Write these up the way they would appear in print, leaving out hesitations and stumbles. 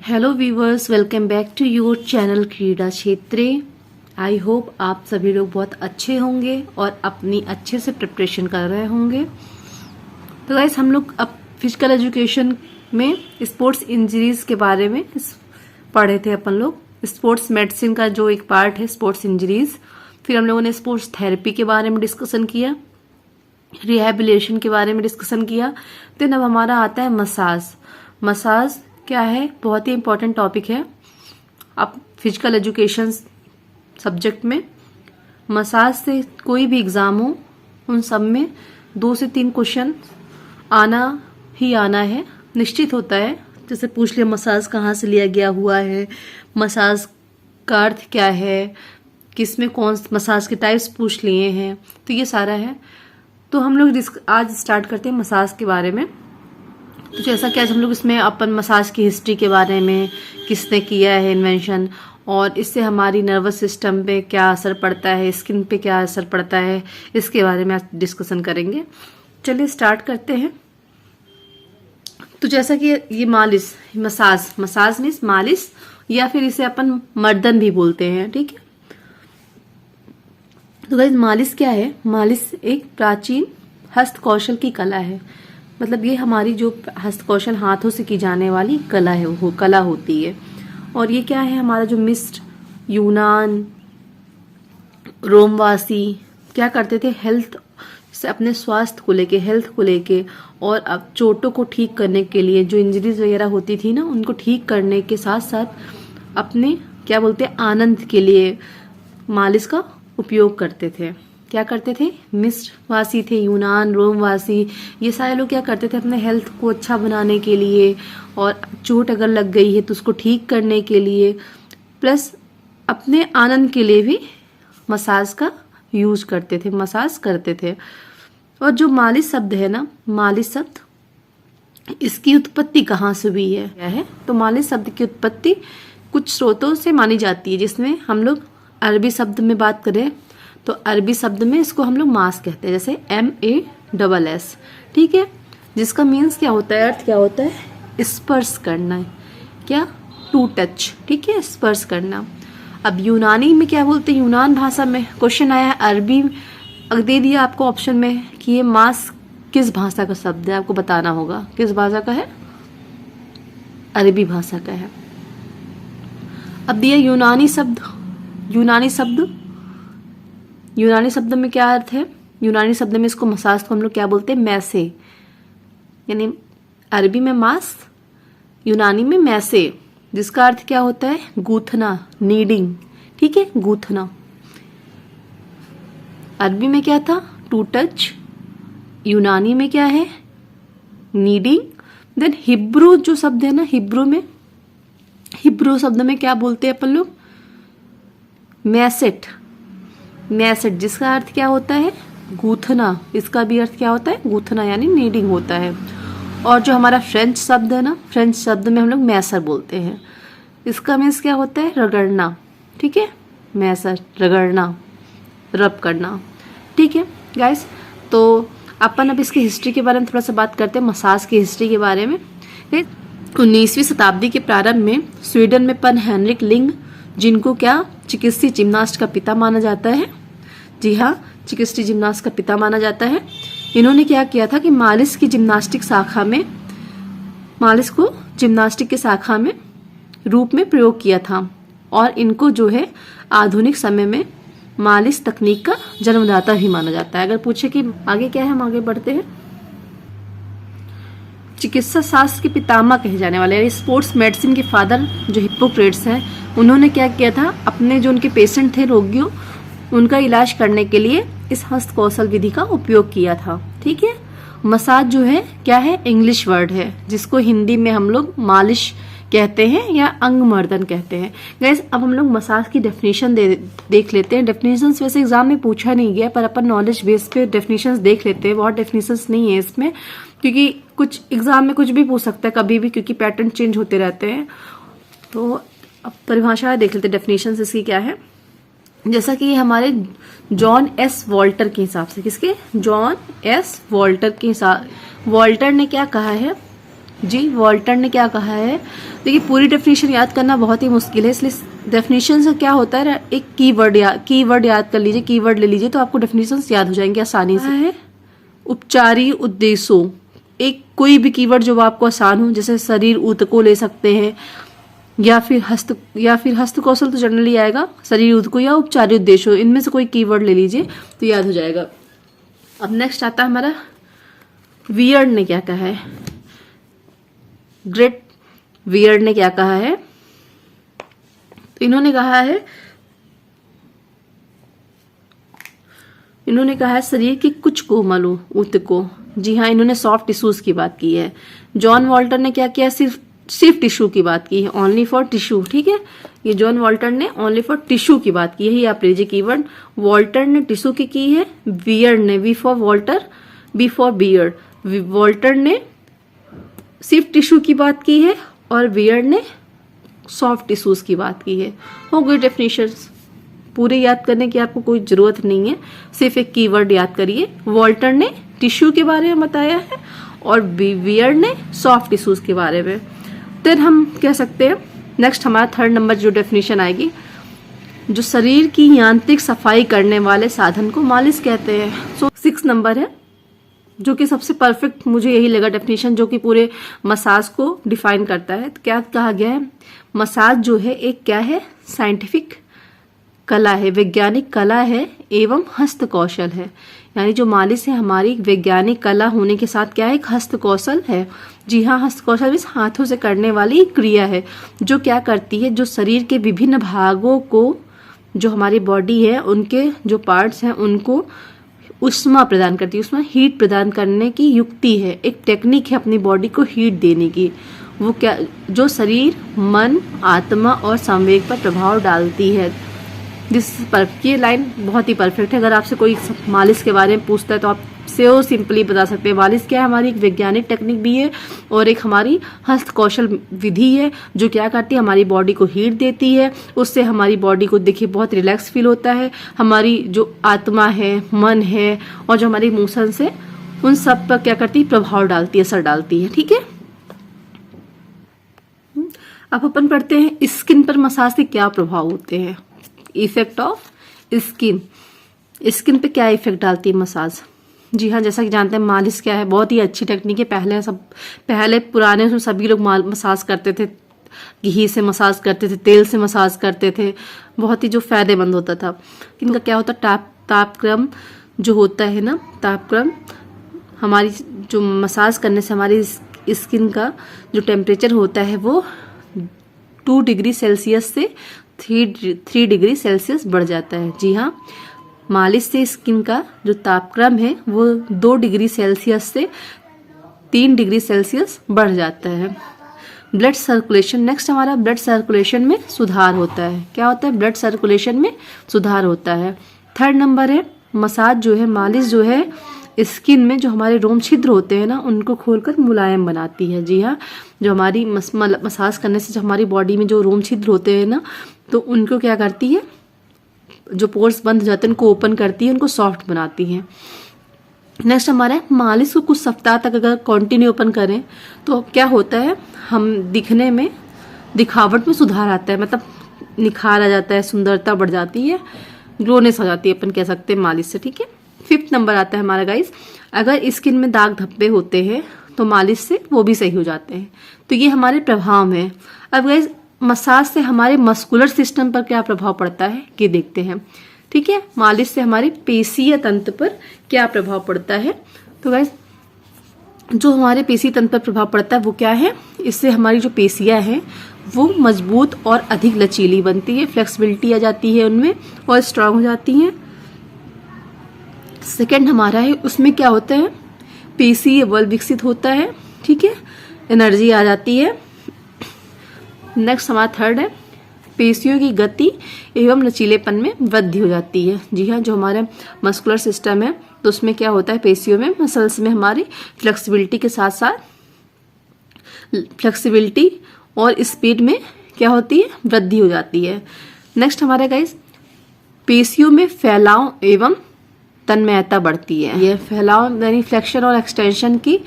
Hello viewers, welcome back to your channel Krida Kshetre. I hope आप सभी लोग बहुत अच्छे होंगे और अपनी अच्छे से प्रिपरेशन कर रहे होंगे। तो गाइस, हम लोग अब फिजिकल एजुकेशन में स्पोर्ट्स इंजरीज के बारे में पढ़े थे अपन लोग। स्पोर्ट्स मेडिसिन का जो एक पार्ट है स्पोर्ट्स इंजरीज, फिर हम लोगों ने स्पोर्ट्स थेरेपी के बारे में डिस्कशन किया, रिहेबिलिटेशन के बारे में डिस्कशन किया। देन अब हमारा आता है मसाज। मसाज क्या है? बहुत ही इंपॉर्टेंट टॉपिक है अब फिजिकल एजुकेशन सब्जेक्ट में। मसाज से कोई भी एग्जाम हो उन सब में 2 से 3 क्वेश्चन आना ही आना है, निश्चित होता है। जैसे पूछ लिया मसाज कहाँ से लिया गया हुआ है, मसाज का अर्थ क्या है, किसमें कौन मसाज के टाइप्स पूछ लिए हैं, तो ये सारा है। तो हम लोग आज स्टार्ट करते हैं मसाज के बारे में। तो जैसा कि आज हम लोग इसमें अपन मसाज की हिस्ट्री के बारे में, किसने किया है इन्वेंशन, और इससे हमारी नर्वस सिस्टम पे क्या असर पड़ता है, स्किन पे क्या असर पड़ता है, इसके बारे में आज डिस्कशन करेंगे। चलिए स्टार्ट करते हैं। तो जैसा कि ये मालिश, मसाज मीन्स मालिश, या फिर इसे अपन मर्दन भी बोलते हैं, ठीक है। तो गाइस, मालिश क्या है? मालिश एक प्राचीन हस्त कौशल की कला है। मतलब ये हमारी जो हस्त कौशल हाथों से की जाने वाली कला है, वो कला होती है। और ये क्या है? हमारा जो मिस्र, यूनान, रोमवासी क्या करते थे? हेल्थ से, अपने स्वास्थ्य को लेके, हेल्थ को लेके, और अब चोटों को ठीक करने के लिए, जो इंजरीज वगैरह होती थी ना, उनको ठीक करने के साथ साथ अपने क्या बोलते हैं, आनंद के लिए मालिश का उपयोग करते थे। क्या करते थे? मिस्र वासी थे, यूनान, रोमवासी, ये सारे लोग क्या करते थे? अपने हेल्थ को अच्छा बनाने के लिए, और चोट अगर लग गई है तो उसको ठीक करने के लिए, प्लस अपने आनंद के लिए भी मसाज का यूज करते थे, मसाज करते थे। और जो मालिश शब्द है ना, मालिश शब्द, इसकी उत्पत्ति कहाँ से हुई है? क्या है? तो मालिश शब्द की उत्पत्ति कुछ स्रोतों से मानी जाती है, जिसमें हम लोग अरबी शब्द में बात करें तो अरबी शब्द में इसको हम लोग मास कहते हैं, जैसे MASS, ठीक है। जिसका मीन्स क्या होता है, अर्थ क्या होता है? स्पर्श करना है। क्या? टू टच, ठीक है, स्पर्श करना। अब यूनानी में क्या बोलते हैं? यूनान भाषा में क्वेश्चन आया है, अरबी दे दिया आपको ऑप्शन में कि ये मास किस भाषा का शब्द है, आपको बताना होगा किस भाषा का है। अरबी भाषा का है। अब दिया यूनानी शब्द में क्या अर्थ है? यूनानी शब्द में इसको मसाज को हम लोग क्या बोलते हैं? मैसे, यानी अरबी में मास, यूनानी में मैसे, जिसका अर्थ क्या होता है? गूथना, नीडिंग, ठीक है, गूथना। अरबी में क्या था? टू टच। यूनानी में क्या है? नीडिंग। देन हिब्रू जो शब्द है ना, हिब्रू शब्द में क्या बोलते हैं अपन लोग? मैसेट, जिसका अर्थ क्या होता है? गूथना। इसका भी अर्थ क्या होता है? गूथना, यानी नीडिंग होता है। और जो हमारा फ्रेंच शब्द है ना, फ्रेंच शब्द में हम लोग मैसर बोलते हैं। इसका मीन्स क्या होता है? रगड़ना, ठीक है, मैसर, रगड़ना, रब करना, ठीक है गाइस। तो अपन अब इसकी हिस्ट्री के बारे में थोड़ा सा बात करते हैं, मसाज की हिस्ट्री के बारे में। 19वीं शताब्दी के प्रारंभ में स्वीडन में पन हेनरिक लिंग, जिनको क्या चिकित्सीय जिम्नास्ट का पिता माना जाता है, जी हाँ, चिकित्सीय जिम्नास्ट का पिता माना जाता है। इन्होंने क्या किया था कि मालिश को जिम्नास्टिक के शाखा में रूप में प्रयोग किया था, और इनको जो है आधुनिक समय में मालिश तकनीक का जन्मदाता भी माना जाता है। अगर पूछे कि आगे क्या है, हम आगे बढ़ते हैं। चिकित्सा शास्त्र के पितामह कहे जाने वाले, स्पोर्ट्स मेडिसिन के फादर जो हिप्पोक्रेट्स हैं, उन्होंने क्या किया था? अपने जो उनके पेशेंट थे, रोगियों, उनका इलाज करने के लिए इस हस्त कौशल विधि का उपयोग किया था, ठीक है। मसाज जो है क्या है? इंग्लिश वर्ड है, जिसको हिंदी में हम लोग मालिश कहते हैं या अंगमर्दन कहते हैं। गाइस, अब हम लोग मसाज की डेफिनेशन देख लेते हैं। डेफिनेशंस वैसे एग्जाम में पूछा नहीं गया, पर अपन नॉलेज बेस पे डेफिनेशंस देख लेते हैं। बहुत डेफिनेशंस नहीं है इसमें, क्योंकि कुछ एग्जाम में कुछ भी पूछ सकता है कभी भी, क्योंकि पैटर्न चेंज होते रहते हैं। तो अब परिभाषा देख लेते हैं, डेफिनेशंस इसकी क्या है। जैसा कि हमारे जॉन एस वॉल्टर के हिसाब से, किसके? जॉन एस वॉल्टर के हिसाब, वॉल्टर ने क्या कहा है जी वॉल्टर ने क्या कहा है, देखिए पूरी डेफिनेशन याद करना बहुत ही मुश्किल है, इसलिए डेफिनेशन से क्या होता है, एक कीवर्ड याद कर लीजिए, कीवर्ड ले लीजिए तो आपको डेफिनेशन याद हो जाएंगे आसानी से। है उपचारी उद्देश्यों, एक कोई भी कीवर्ड जो आपको आसान हो, जैसे शरीर ऊतकों ले सकते हैं, या फिर हस्त कौशल तो जनरली आएगा, शरीर ऊतकों या उपचारी उद्देश्यों, इनमें से कोई कीवर्ड ले लीजिए तो याद हो जाएगा। अब नेक्स्ट आता है हमारा वियर्ड ने क्या कहा है, ग्रेट वियर्ड ने क्या कहा है, तो इन्होंने कहा है शरीर के कुछ कोमलों ऊतकों, जी हाँ इन्होंने सॉफ्ट टिश्यूज की बात की है। जॉन वॉल्टर ने क्या किया, सिर्फ टिश्यू की बात की है, ओनली फॉर टिश्यू, ठीक है, ये जॉन वॉल्टर ने ओनली फॉर टिश्यू की बात की है, यही आप लीजिए कीवर्ड। वॉल्टर ने टिश्यू की है, वियर्ड ने वी for Walter, B for beard, Walter ने सिर्फ टिश्यू की बात की है और वियर्ड ने सॉफ्ट टिश्यूज की बात की है। हो गई डेफिनेशंस, पूरे याद करने की आपको कोई जरूरत नहीं है, सिर्फ एक कीवर्ड याद करिए। वॉल्टर ने टिश्यू के बारे में बताया है और वियर्ड ने सॉफ्ट टिश्यूज के बारे में। फिर हम कह सकते हैं नेक्स्ट हमारा थर्ड नंबर जो डेफिनेशन आएगी, जो शरीर की यांत्रिक सफाई करने वाले साधन को मालिश कहते हैं। सो 6 नंबर है जो कि सबसे परफेक्ट मुझे यही लगा डेफिनेशन, जो कि पूरे मसाज को डिफाइन करता है। तो क्या कहा गया है, मसाज जो है एक क्या है, साइंटिफिक कला है, वैज्ञानिक कला है एवं हस्त कौशल है। यानी जो मालिश है हमारी वैज्ञानिक कला होने के साथ क्या है, एक हस्त कौशल है। जी हाँ, हस्त कौशल इस हाथों से करने वाली क्रिया है जो क्या करती है, जो शरीर के विभिन्न भागों को, जो हमारी बॉडी है उनके जो पार्ट्स हैं उनको उष्मा प्रदान करती है, उसमें हीट प्रदान करने की युक्ति है, एक टेक्निक है अपनी बॉडी को हीट देने की। वो क्या, जो शरीर, मन, आत्मा और संवेग पर प्रभाव डालती है। ये लाइन बहुत ही परफेक्ट है। अगर आपसे कोई मालिश के बारे में पूछता है तो आप से सिंपली बता सकते हैं मालिश क्या है, हमारी एक वैज्ञानिक टेक्निक भी है और एक हमारी हस्त कौशल विधि है जो क्या करती है, हमारी बॉडी को हीट देती है, उससे हमारी बॉडी को देखिए बहुत रिलैक्स फील होता है। हमारी जो आत्मा है, मन है और जो हमारी इमोशंस है उन सब पर क्या करती है, प्रभाव डालती है, असर डालती है। ठीक है, अब अपन पढ़ते हैं स्किन पर मसाज से क्या प्रभाव होते हैं। इफेक्ट ऑफ स्किन पे क्या इफेक्ट डालती है मसाज। जी हाँ, जैसा कि जानते हैं मालिश क्या है, बहुत ही अच्छी टेक्निक है। पहले पुराने उसमें सभी लोग मसाज करते थे, घी से मसाज करते थे, तेल से मसाज करते थे, बहुत ही जो फायदेमंद होता था। इनका क्या होता है, तापक्रम जो होता है ना, तापक्रम हमारी जो मसाज करने से हमारी स्किन का जो टेम्परेचर होता है वो 2 डिग्री सेल्सियस से 3 डिग्री सेल्सियस बढ़ जाता है। जी हाँ, मालिश से स्किन का जो तापक्रम है वो 2 डिग्री सेल्सियस से 3 डिग्री सेल्सियस बढ़ जाता है। ब्लड सर्कुलेशन, नेक्स्ट हमारा ब्लड सर्कुलेशन में सुधार होता है। क्या होता है, ब्लड सर्कुलेशन में सुधार होता है। थर्ड नंबर है मसाज जो है, मालिश जो है स्किन में जो हमारे रोम छिद्र होते हैं ना उनको खोलकर मुलायम बनाती है। जी हाँ, जो हमारी मसाज करने से जो हमारी बॉडी में जो रोम छिद्र होते हैं ना तो उनको क्या करती है, जो पोर्स बंद हो जाते हैं उनको ओपन करती है, उनको सॉफ्ट बनाती है। नेक्स्ट हमारा है मालिश को कुछ सप्ताह तक अगर कंटिन्यू अपन करें तो क्या होता है, हम दिखने में, दिखावट में सुधार आता है, मतलब निखार आ जाता है, सुंदरता बढ़ जाती है, ग्लोनेस हो जाती है, अपन कह सकते हैं मालिश से। ठीक है, 5th नंबर आता है हमारा गाइस, अगर स्किन में दाग धब्बे होते हैं तो मालिश से वो भी सही हो जाते हैं। तो ये हमारे प्रभाव हैं। अब गाइस मसाज से हमारे मस्कुलर सिस्टम पर क्या प्रभाव पड़ता है ये देखते हैं। ठीक है, मालिश से हमारे पेशीय तंत्र पर क्या प्रभाव पड़ता है। तो गाइस जो हमारे पेशीय तंत्र पर प्रभाव पड़ता है वो क्या है, इससे हमारी जो पेशियां हैं वो मजबूत और अधिक लचीली बनती है, फ्लेक्सिबिलिटी आ जाती है उनमें और स्ट्रांग हो जाती हैं। सेकंड हमारा है, उसमें क्या होता है, पेशीय बल विकसित होता है। ठीक है, एनर्जी आ जाती है। नेक्स्ट हमारा थर्ड है, पेशियों की गति एवं लचीलेपन में वृद्धि हो जाती है। जी हाँ, जो हमारे मस्कुलर सिस्टम है तो उसमें क्या होता है, पेशियों में, मसल्स में हमारी फ्लेक्सिबिलिटी के साथ साथ फ्लेक्सिबिलिटी और स्पीड में क्या होती है, वृद्धि हो जाती है। नेक्स्ट हमारे गाइस पेशियों में फैलाव एवं तन्मयता बढ़ती है। ये फैलाव यानी फ्लेक्शन और एक्सटेंशन की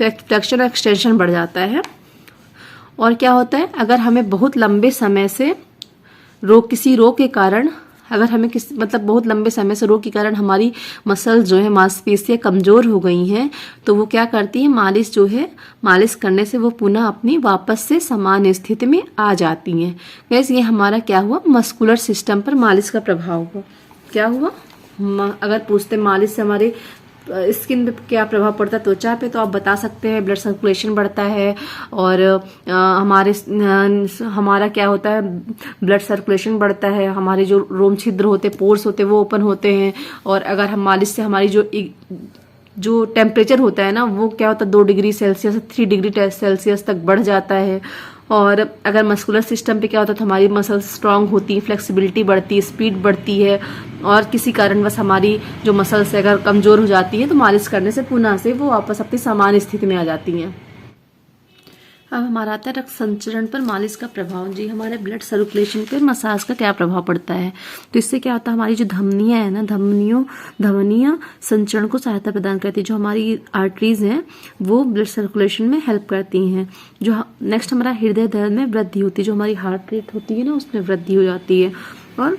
फ्लेक्शन और एक्सटेंशन बढ़ जाता है। और क्या होता है, अगर हमें बहुत लंबे समय से किसी रोग के कारण, अगर हमें बहुत लंबे समय से रोग के कारण हमारी मसल्स जो है, मांसपेशियां कमजोर हो गई हैं, तो वो क्या करती है, मालिश करने से वो पुनः अपनी वापस से सामान्य स्थिति में आ जाती हैं। वैसे ये हमारा क्या हुआ, मस्कुलर सिस्टम पर मालिश का प्रभाव हुआ। क्या हुआ, अगर पूछते मालिश से हमारे स्किन पे क्या प्रभाव पड़ता है, त्वचा पे, तो आप बता सकते हैं ब्लड सर्कुलेशन बढ़ता है। और हमारा क्या होता है, ब्लड सर्कुलेशन बढ़ता है, हमारे जो रोम छिद्र होते, पोर्स होते, वो ओपन होते हैं। और अगर हम मालिश से हमारी जो टेम्परेचर होता है ना, वो क्या होता है 2 डिग्री सेल्सियस 3 डिग्री सेल्सियस तक बढ़ जाता है। और अगर मस्कुलर सिस्टम पे क्या होता है, तो हमारी मसल्स स्ट्रांग होती है, फ्लेक्सिबिलिटी बढ़ती है, स्पीड बढ़ती है। और किसी कारणवश हमारी जो मसल्स अगर कमजोर हो जाती है, तो मालिश करने से पुनः से वो वापस अपनी सामान्य स्थिति में आ जाती हैं। अब हमारा आता है रक्त संचरण पर मालिश का प्रभाव। जी, हमारे ब्लड सर्कुलेशन पर मसाज का क्या प्रभाव पड़ता है, तो इससे क्या होता है, हमारी जो धमनियां है ना, धमनियां संचरण को सहायता प्रदान करती है। जो हमारी आर्टरीज हैं वो ब्लड सर्कुलेशन में हेल्प करती हैं। जो नेक्स्ट हमारा हृदय दर्द में वृद्धि होती है, जो हमारी हार्ट रेट होती है ना, उसमें वृद्धि हो जाती है। और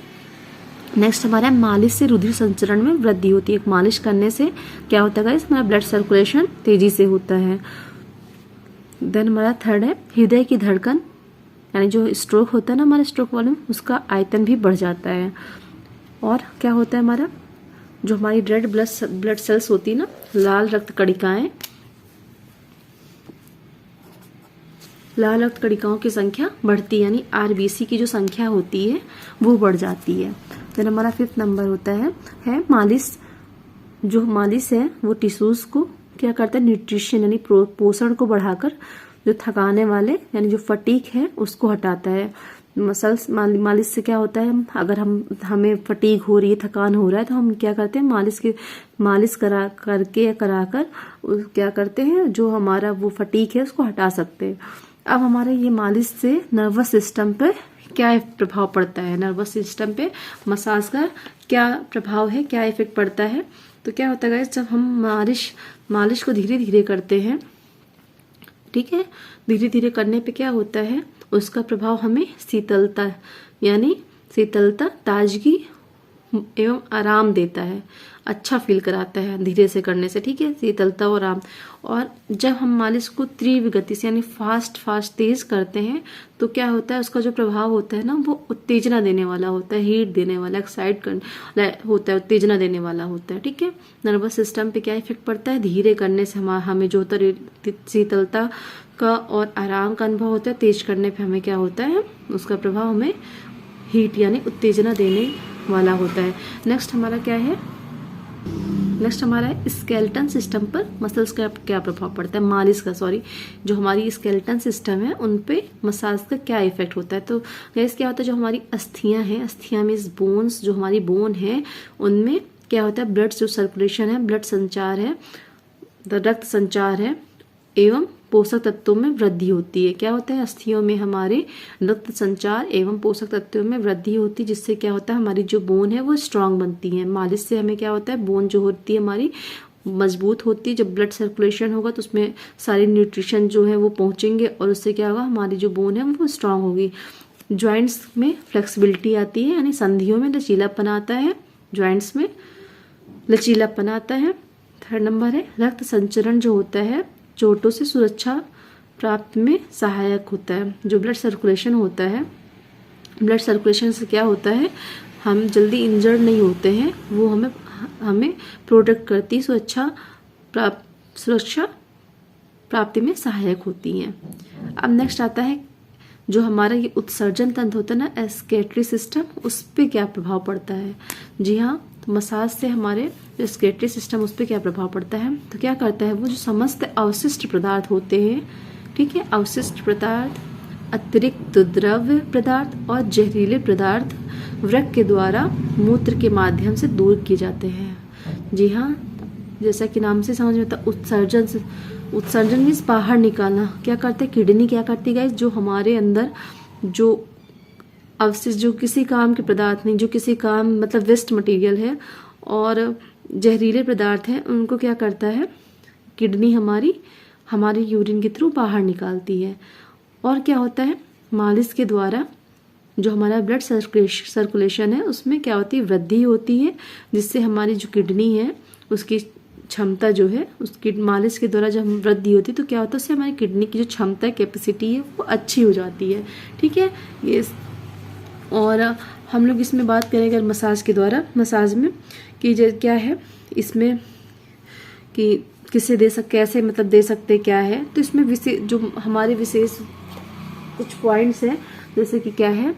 नेक्स्ट हमारा मालिश से रुधिर संचरण में वृद्धि होती है। मालिश करने से क्या होता है, हमारा ब्लड सर्कुलेशन तेजी से होता है। देन हमारा थर्ड है हृदय की धड़कन, यानी जो स्ट्रोक होता है ना, हमारे स्ट्रोक वाले में, उसका आयतन भी बढ़ जाता है। और क्या होता है, हमारा जो हमारी रेड ब्लड सेल्स होती है ना, लाल रक्त कणिकाओं की संख्या बढ़ती है, यानी आरबीसी की जो संख्या होती है वो बढ़ जाती है। देन हमारा 5th नंबर होता है मालिश। जो मालिश है वो टिश्यूज को क्या करता है, न्यूट्रिशन यानी पोषण को बढ़ाकर जो थकाने वाले यानी जो फटीक है उसको हटाता है। मालिश से क्या होता है, अगर हमें फटीक हो रही है, थकान हो रहा है, तो हम क्या करते हैं, मालिश कराकर क्या करते हैं, जो हमारा वो फटीक है उसको हटा सकते हैं। अब हमारे ये मालिश से नर्वस सिस्टम पर क्या प्रभाव पड़ता है, नर्वस सिस्टम पे मसाज का क्या प्रभाव है, क्या इफेक्ट पड़ता है। तो क्या होता है, जब हम मालिश को धीरे धीरे करते हैं, ठीक है, धीरे धीरे करने पे क्या होता है, उसका प्रभाव हमें शीतलता, ताजगी एवं आराम देता है, अच्छा फील कराता है धीरे से करने से, ठीक है, शीतलता और आराम। और जब हम मालिश को तीव्र गति से यानी फास्ट तेज करते हैं, तो क्या होता है, उसका जो प्रभाव होता है ना, वो उत्तेजना देने वाला होता है, हीट देने वाला, एक्साइट होता है, उत्तेजना देने वाला होता है, ठीक है। नर्वस सिस्टम पे क्या इफेक्ट पड़ता है, धीरे करने से हमें जो होता है शीतलता का और आराम का अनुभव होता है, तेज करने पे हमें क्या होता है, उसका प्रभाव हमें हीट यानी उत्तेजना देने वाला होता है। नेक्स्ट हमारा क्या है, नेक्स्ट हमारा है स्केलेटन सिस्टम पर मसल्स का क्या प्रभाव पड़ता है, मालिश का, जो हमारी स्केलेटन सिस्टम है उन पे मसाज का क्या इफेक्ट होता है। तो गाइस क्या होता है, जो हमारी अस्थियां हैं, अस्थियां में बोन्स, जो हमारी बोन है, उनमें क्या होता है, ब्लड जो सर्कुलेशन है, ब्लड संचार है, रक्त संचार है एवं पोषक तत्वों में वृद्धि होती है। क्या होता है, अस्थियों में हमारे रक्त संचार एवं पोषक तत्वों में वृद्धि होती है, जिससे क्या होता है, हमारी जो बोन है वो स्ट्रांग बनती है। मालिश से हमें क्या होता है, बोन जो होती है हमारी मजबूत होती है। जब ब्लड सर्कुलेशन होगा तो उसमें सारी न्यूट्रिशन जो है वो पहुंचेंगे और उससे क्या होगा, हमारी जो बोन है वो स्ट्रांग होगी। ज्वाइंट्स में फ्लेक्सिबिलिटी आती है, यानी संधियों में लचीलापन आता है, ज्वाइंट्स में लचीलापन आता है। थर्ड नंबर है रक्त संचरण, जो होता है चोटों से सुरक्षा प्राप्त में सहायक होता है। जो ब्लड सर्कुलेशन होता है, ब्लड सर्कुलेशन से क्या होता है, हम जल्दी इंजर्ड नहीं होते हैं, वो हमें प्रोटेक्ट करती, सुरक्षा प्राप्ति में सहायक होती हैं। अब नेक्स्ट आता है जो हमारा ये उत्सर्जन तंत्र होता है ना, एक्सक्रीटरी सिस्टम, उस पर क्या प्रभाव पड़ता है। जी हाँ, तो मसाज से हमारे जो एक्सक्रीटरी सिस्टम उस पर क्या प्रभाव पड़ता है, तो क्या करता है, वो जो समस्त अवशिष्ट पदार्थ होते हैं, ठीक है, अवशिष्ट पदार्थ, अतिरिक्त द्रव्य पदार्थ और जहरीले पदार्थ वृक्क के द्वारा मूत्र के माध्यम से दूर किए जाते हैं। जी हाँ, जैसा कि नाम से समझ में आता, उत्सर्जन मीन्स बाहर निकालना। क्या करते हैं, किडनी क्या करती है गाइस, जो हमारे अंदर जो अवशिष्ट, जो किसी काम के पदार्थ नहीं, जो किसी काम मतलब वेस्ट मटेरियल है और जहरीले पदार्थ हैं, उनको क्या करता है, किडनी हमारी हमारे यूरिन के थ्रू बाहर निकालती है। और क्या होता है, मालिश के द्वारा जो हमारा ब्लड सर्कुलेशन है उसमें क्या होती है, वृद्धि होती है, जिससे हमारी जो किडनी है उसकी क्षमता जो है, उसकी मालिश के द्वारा जब वृद्धि होती है तो क्या होता है, उससे हमारी किडनी की जो क्षमता कैपेसिटी है वो अच्छी हो जाती है। ठीक है ये। और हम लोग इसमें बात करेंगे मसाज के द्वारा, मसाज में कि क्या है इसमें कि किसे दे सकते, कैसे मतलब दे सकते क्या है, तो इसमें विशेष जो हमारे विशेष कुछ पॉइंट्स हैं, जैसे कि क्या है,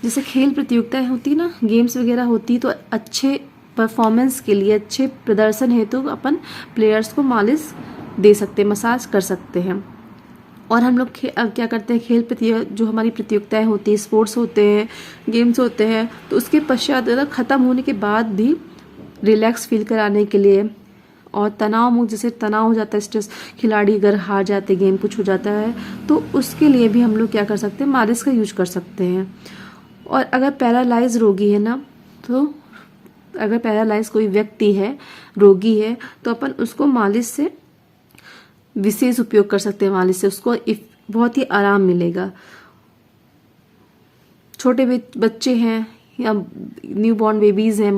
जैसे खेल प्रतियोगिताएं होती है ना, गेम्स वगैरह होती है, तो अच्छे परफॉर्मेंस के लिए, अच्छे प्रदर्शन हेतु अपन प्लेयर्स को मालिश दे सकते हैं, मसाज कर सकते हैं। और हम लोग क्या करते हैं, खेल जो हमारी प्रतियोगिताएं होती है, स्पोर्ट्स होते हैं, गेम्स होते हैं, तो उसके पश्चात ख़त्म होने के बाद भी रिलैक्स फील कराने के लिए और तनाव मुक्त, जैसे तनाव हो जाता है, स्ट्रेस, खिलाड़ी अगर हार जाते, गेम कुछ हो जाता है, तो उसके लिए भी हम लोग क्या कर सकते हैं, मालिश का यूज कर सकते हैं। और अगर पैरालाइज रोगी है ना, तो अगर पैरालाइज कोई व्यक्ति है, रोगी है, तो अपन उसको मालिश से विशेष उपयोग कर सकते हैं, मालिश से उसको बहुत ही आराम मिलेगा। छोटे बच्चे हैं या न्यूबॉर्न बेबीज हैं,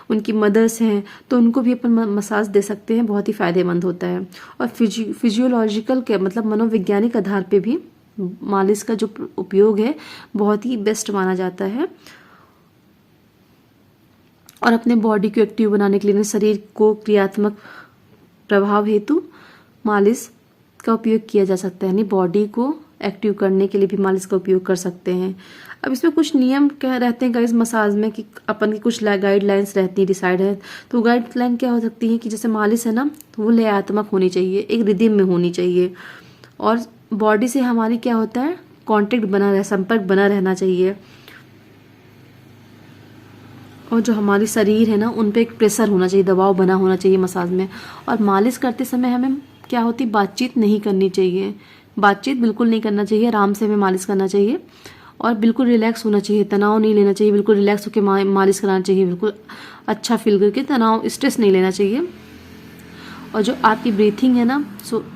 उनकी मदर्स हैं, तो उनको भी अपन मसाज दे सकते हैं, बहुत ही फायदेमंद होता है। और फिजियोलॉजिकल के मतलब मनोवैज्ञानिक आधार पे भी मालिश का जो उपयोग है बहुत ही बेस्ट माना जाता है। और अपने बॉडी को एक्टिव बनाने के लिए, शरीर को क्रियात्मक प्रभाव हेतु मालिश का उपयोग किया जा सकता है, यानी बॉडी को एक्टिव करने के लिए भी मालिश का उपयोग कर सकते हैं। अब इसमें कुछ नियम क्या रहते हैं इस मसाज में, कि अपन की कुछ गाइडलाइंस रहती है, डिसाइड है। तो गाइडलाइन क्या हो सकती है कि जैसे मालिश है ना, तो वो लयात्मक होनी चाहिए, एक रिदम में होनी चाहिए, और बॉडी से हमारी क्या होता है, कांटेक्ट बना रहे, संपर्क बना रहना चाहिए। और जो हमारी शरीर है ना, उन पे एक प्रेशर होना चाहिए, दबाव बना होना चाहिए मसाज में। और मालिश करते समय हमें क्या होती, बातचीत नहीं करनी चाहिए, बातचीत बिल्कुल नहीं करना चाहिए, आराम से हमें मालिश करना चाहिए और बिल्कुल रिलैक्स होना चाहिए, तनाव नहीं लेना चाहिए, बिल्कुल रिलैक्स होकर मालिश कराना चाहिए, बिल्कुल अच्छा फील करके, तनाव स्ट्रेस नहीं लेना चाहिए। और जो आपकी ब्रीथिंग है ना,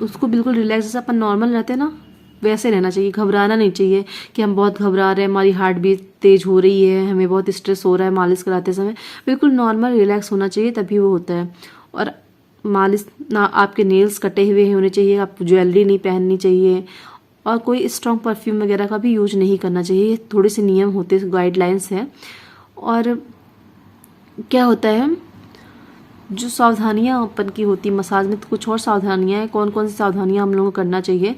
उसको बिल्कुल रिलैक्स, जैसे अपन नॉर्मल रहते हैं ना वैसे रहना चाहिए, घबराना नहीं चाहिए कि हम बहुत घबरा रहे हैं, हमारी हार्ट बीट तेज हो रही है, हमें बहुत स्ट्रेस हो रहा है मालिश कराते समय, बिल्कुल नॉर्मल रिलैक्स होना चाहिए, तभी वो होता है। और मालिश ना, आपके नेल्स कटे हुए होने चाहिए, आपको ज्वेलरी नहीं पहननी चाहिए, और कोई स्ट्रॉन्ग परफ्यूम वगैरह का भी यूज नहीं करना चाहिए। ये थोड़े से नियम होते, गाइडलाइंस हैं। और क्या होता है, जो सावधानियां अपन की होती मसाज में, तो कुछ और सावधानियां हैं, कौन कौन सी सावधानियां हम लोगों को करना चाहिए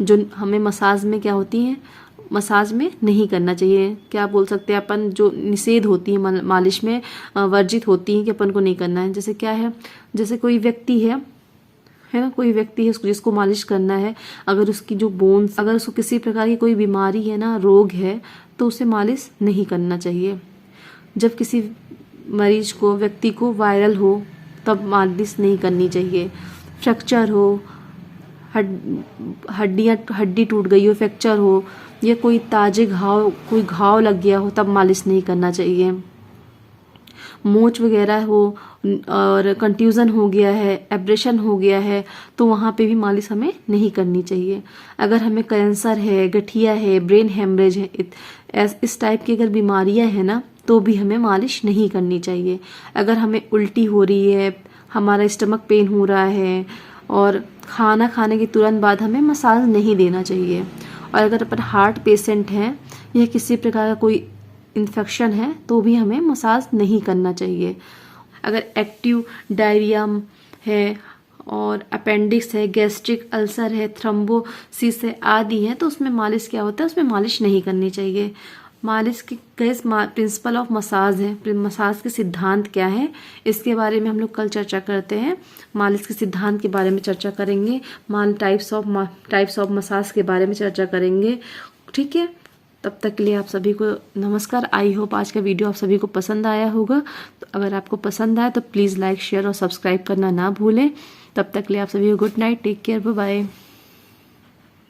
जो हमें मसाज में क्या होती हैं, मसाज में नहीं करना चाहिए, क्या बोल सकते हैं अपन, जो निषेध होती है मालिश में, वर्जित होती हैं कि अपन को नहीं करना है। जैसे क्या है, जैसे कोई व्यक्ति है ना, कोई व्यक्ति है जिसको मालिश करना है, अगर उसकी जो बोन्स, अगर उसको किसी प्रकार की कोई बीमारी है ना, रोग है, तो उसे मालिश नहीं करना चाहिए। जब किसी मरीज को, व्यक्ति को वायरल हो, तब मालिश नहीं करनी चाहिए। फ्रैक्चर हो, हड्डी टूट गई हो, फ्रैक्चर हो, या कोई ताजे कोई घाव लग गया हो, तब मालिश नहीं करना चाहिए। मोच वगैरह हो और कंट्यूजन हो गया है, एब्रेशन हो गया है, तो वहाँ पे भी मालिश हमें नहीं करनी चाहिए। अगर हमें कैंसर है, गठिया है, ब्रेन हेमरेज है, इस टाइप की अगर बीमारियां हैं ना, तो भी हमें मालिश नहीं करनी चाहिए। अगर हमें उल्टी हो रही है, हमारा स्टमक पेन हो रहा है, और खाना खाने के तुरंत बाद हमें मसाज नहीं देना चाहिए। और अगर अपन हार्ट पेशेंट हैं या किसी प्रकार का कोई इन्फेक्शन है, तो भी हमें मसाज नहीं करना चाहिए। अगर एक्टिव डायरिया है और अपेंडिक्स है, गैस्ट्रिक अल्सर है, थ्रोम्बोसिस है आदि है, तो उसमें मालिश क्या होता है, उसमें मालिश नहीं करनी चाहिए। मालिश की प्रिंसिपल ऑफ मसाज है, मसाज के सिद्धांत क्या है, इसके बारे में हम लोग कल चर्चा करते हैं। मालिश के सिद्धांत के बारे में चर्चा करेंगे, टाइप्स ऑफ मसाज के बारे में चर्चा करेंगे। ठीक है, तब तक के लिए आप सभी को नमस्कार। आई होप आज का वीडियो आप सभी को पसंद आया होगा। तो अगर आपको पसंद आया तो प्लीज़ लाइक, शेयर और सब्सक्राइब करना ना भूलें। तब तक के लिए आप सभी को good night, take care, bye bye.